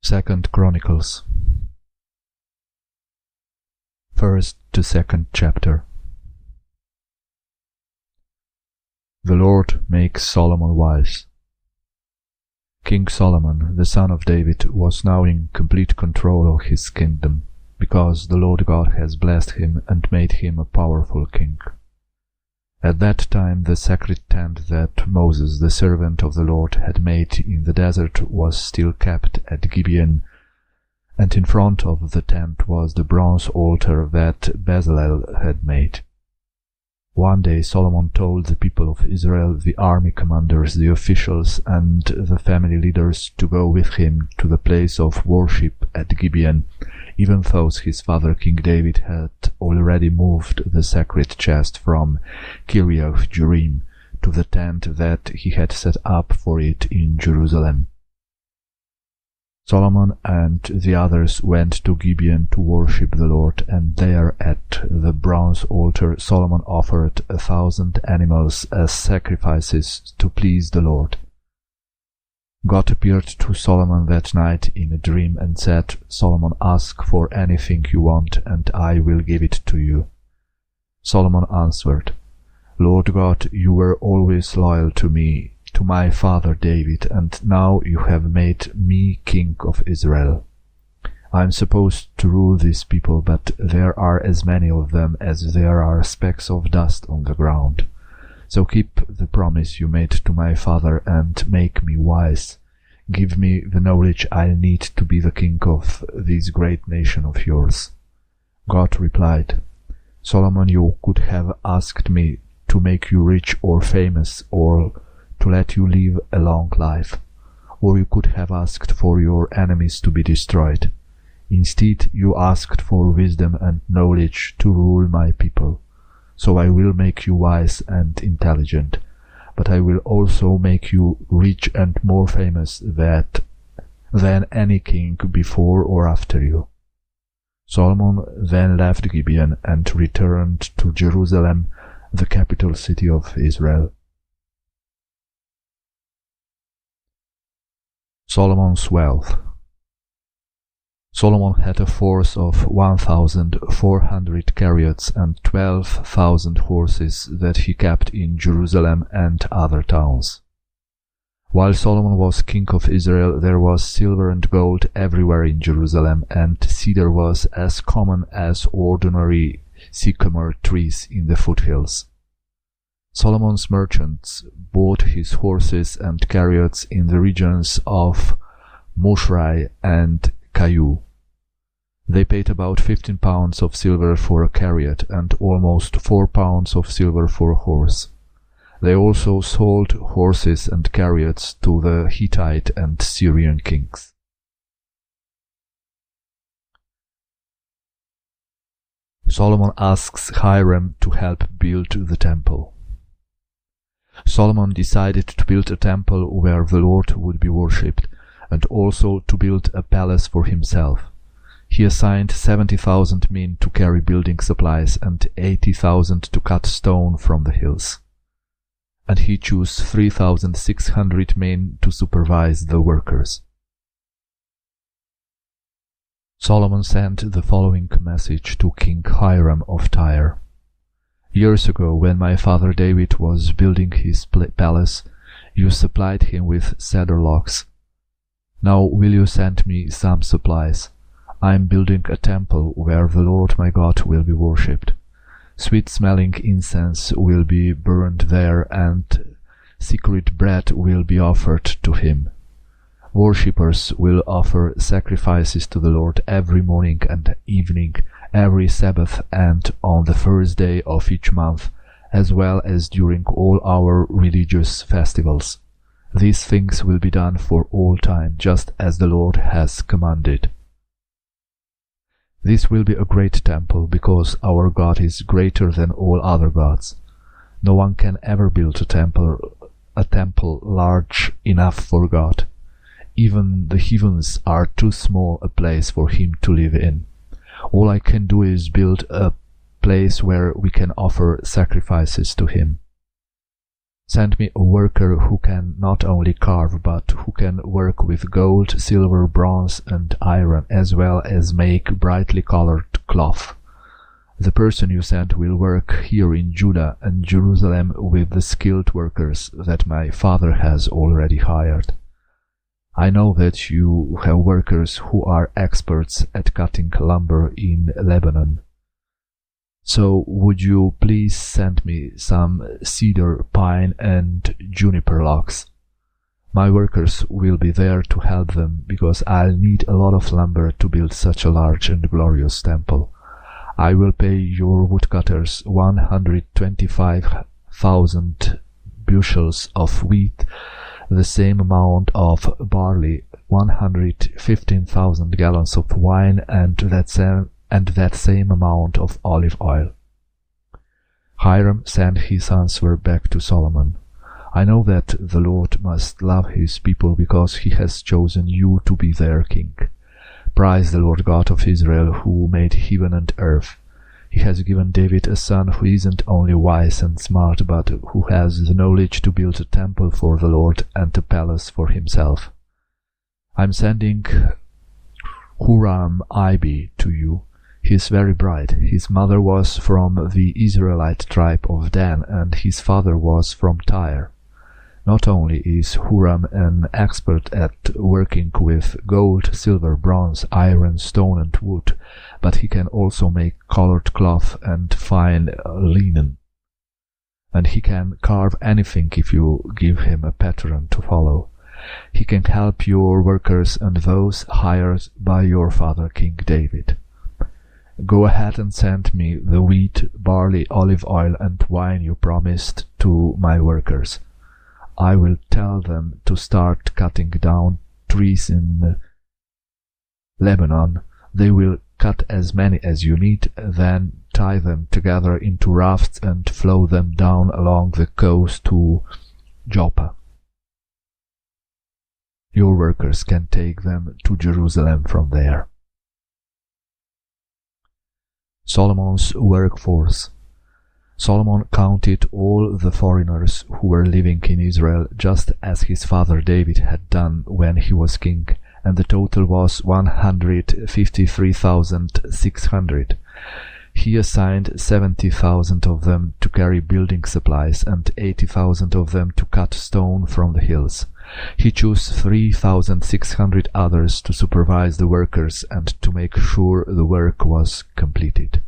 Second Chronicles, 1st to 2nd chapter. The Lord makes Solomon wise. King Solomon, the son of David, was now in complete control of his kingdom, because the Lord God has blessed him and made him a powerful king. At that time the sacred tent that Moses, the servant of the Lord, had made in the desert was still kept at Gibeon, and in front of the tent was the bronze altar that Bezalel had made. One day Solomon told the people of Israel, the army commanders, the officials, and the family leaders to go with him to the place of worship at Gibeon, even though his father King David had already moved the sacred chest from Kiriath-Jearim to the tent that he had set up for it in Jerusalem. Solomon and the others went to Gibeon to worship the Lord, and there at the bronze altar Solomon offered 1,000 animals as sacrifices to please the Lord. God appeared to Solomon that night in a dream and said, "Solomon, ask for anything you want, and I will give it to you." Solomon answered, "Lord God, you were always loyal to me, to my father David, and now you have made me king of Israel. I am supposed to rule these people, but there are as many of them as there are specks of dust on the ground. So keep the promise you made to my father and make me wise. Give me the knowledge I need to be the king of this great nation of yours." God replied, "Solomon, you could have asked me to make you rich or famous, or to let you live a long life, or you could have asked for your enemies to be destroyed. Instead, you asked for wisdom and knowledge to rule my people. So I will make you wise and intelligent, but I will also make you rich and more famous than any king before or after you." Solomon then left Gibeon and returned to Jerusalem, the capital city of Israel. Solomon's wealth. Solomon had a force of 1,400 chariots and 12,000 horses that he kept in Jerusalem and other towns. While Solomon was king of Israel, there was silver and gold everywhere in Jerusalem, and cedar was as common as ordinary sycamore trees in the foothills. Solomon's merchants bought his horses and chariots in the regions of Mushrai and Cayu. They paid about 15 pounds of silver for a chariot and almost 4 pounds of silver for a horse. They also sold horses and chariots to the Hittite and Syrian kings. Solomon asks Hiram to help build the temple. Solomon decided to build a temple where the Lord would be worshipped, and also to build a palace for himself. He assigned 70,000 men to carry building supplies and 80,000 to cut stone from the hills. And he chose 3,600 men to supervise the workers. Solomon sent the following message to King Hiram of Tyre. "Years ago, when my father David was building his palace, you supplied him with cedar logs. Now will you send me some supplies? I am building a temple where the Lord my God will be worshipped. Sweet-smelling incense will be burned there, and secret bread will be offered to him. Worshippers will offer sacrifices to the Lord every morning and evening, every Sabbath and on the first day of each month, as well as during all our religious festivals. These things will be done for all time, just as the Lord has commanded. This will be a great temple, because our God is greater than all other gods. No one can ever build a temple large enough for God. Even the heavens are too small a place for him to live in. All I can do is build a place where we can offer sacrifices to him." Send me a worker who can not only carve, but who can work with gold, silver, bronze, and iron, as well as make brightly colored cloth. The person you send will work here in Judah and Jerusalem with the skilled workers that my father has already hired. I know that you have workers who are experts at cutting lumber in Lebanon. So would you please send me some cedar, pine, and juniper logs? My workers will be there to help them, because I'll need a lot of lumber to build such a large and glorious temple. I will pay your woodcutters 125,000 bushels of wheat, the same amount of barley, 115,000 gallons of wine, and that same amount of olive oil. Hiram sent his answer back to Solomon. I know that the Lord must love his people, because he has chosen you to be their king. Praise the Lord God of Israel, who made heaven and earth. He has given David a son who isn't only wise and smart, but who has the knowledge to build a temple for the Lord and a palace for himself. I'm sending Huram-Abi to you. He is very bright. His mother was from the Israelite tribe of Dan, and his father was from Tyre. Not only is Huram an expert at working with gold, silver, bronze, iron, stone, and wood, but he can also make colored cloth and fine linen. And he can carve anything if you give him a pattern to follow. He can help your workers and those hired by your father King David. Go ahead and send me the wheat, barley, olive oil, and wine you promised to my workers. I will tell them to start cutting down trees in Lebanon. They will cut as many as you need, then tie them together into rafts and flow them down along the coast to Joppa. Your workers can take them to Jerusalem from there. Solomon's workforce. Solomon counted all the foreigners who were living in Israel, just as his father David had done when he was king, and the total was 153,600. He assigned 70,000 of them to carry building supplies and 80,000 of them to cut stone from the hills. He chose 3,600 others to supervise the workers and to make sure the work was completed.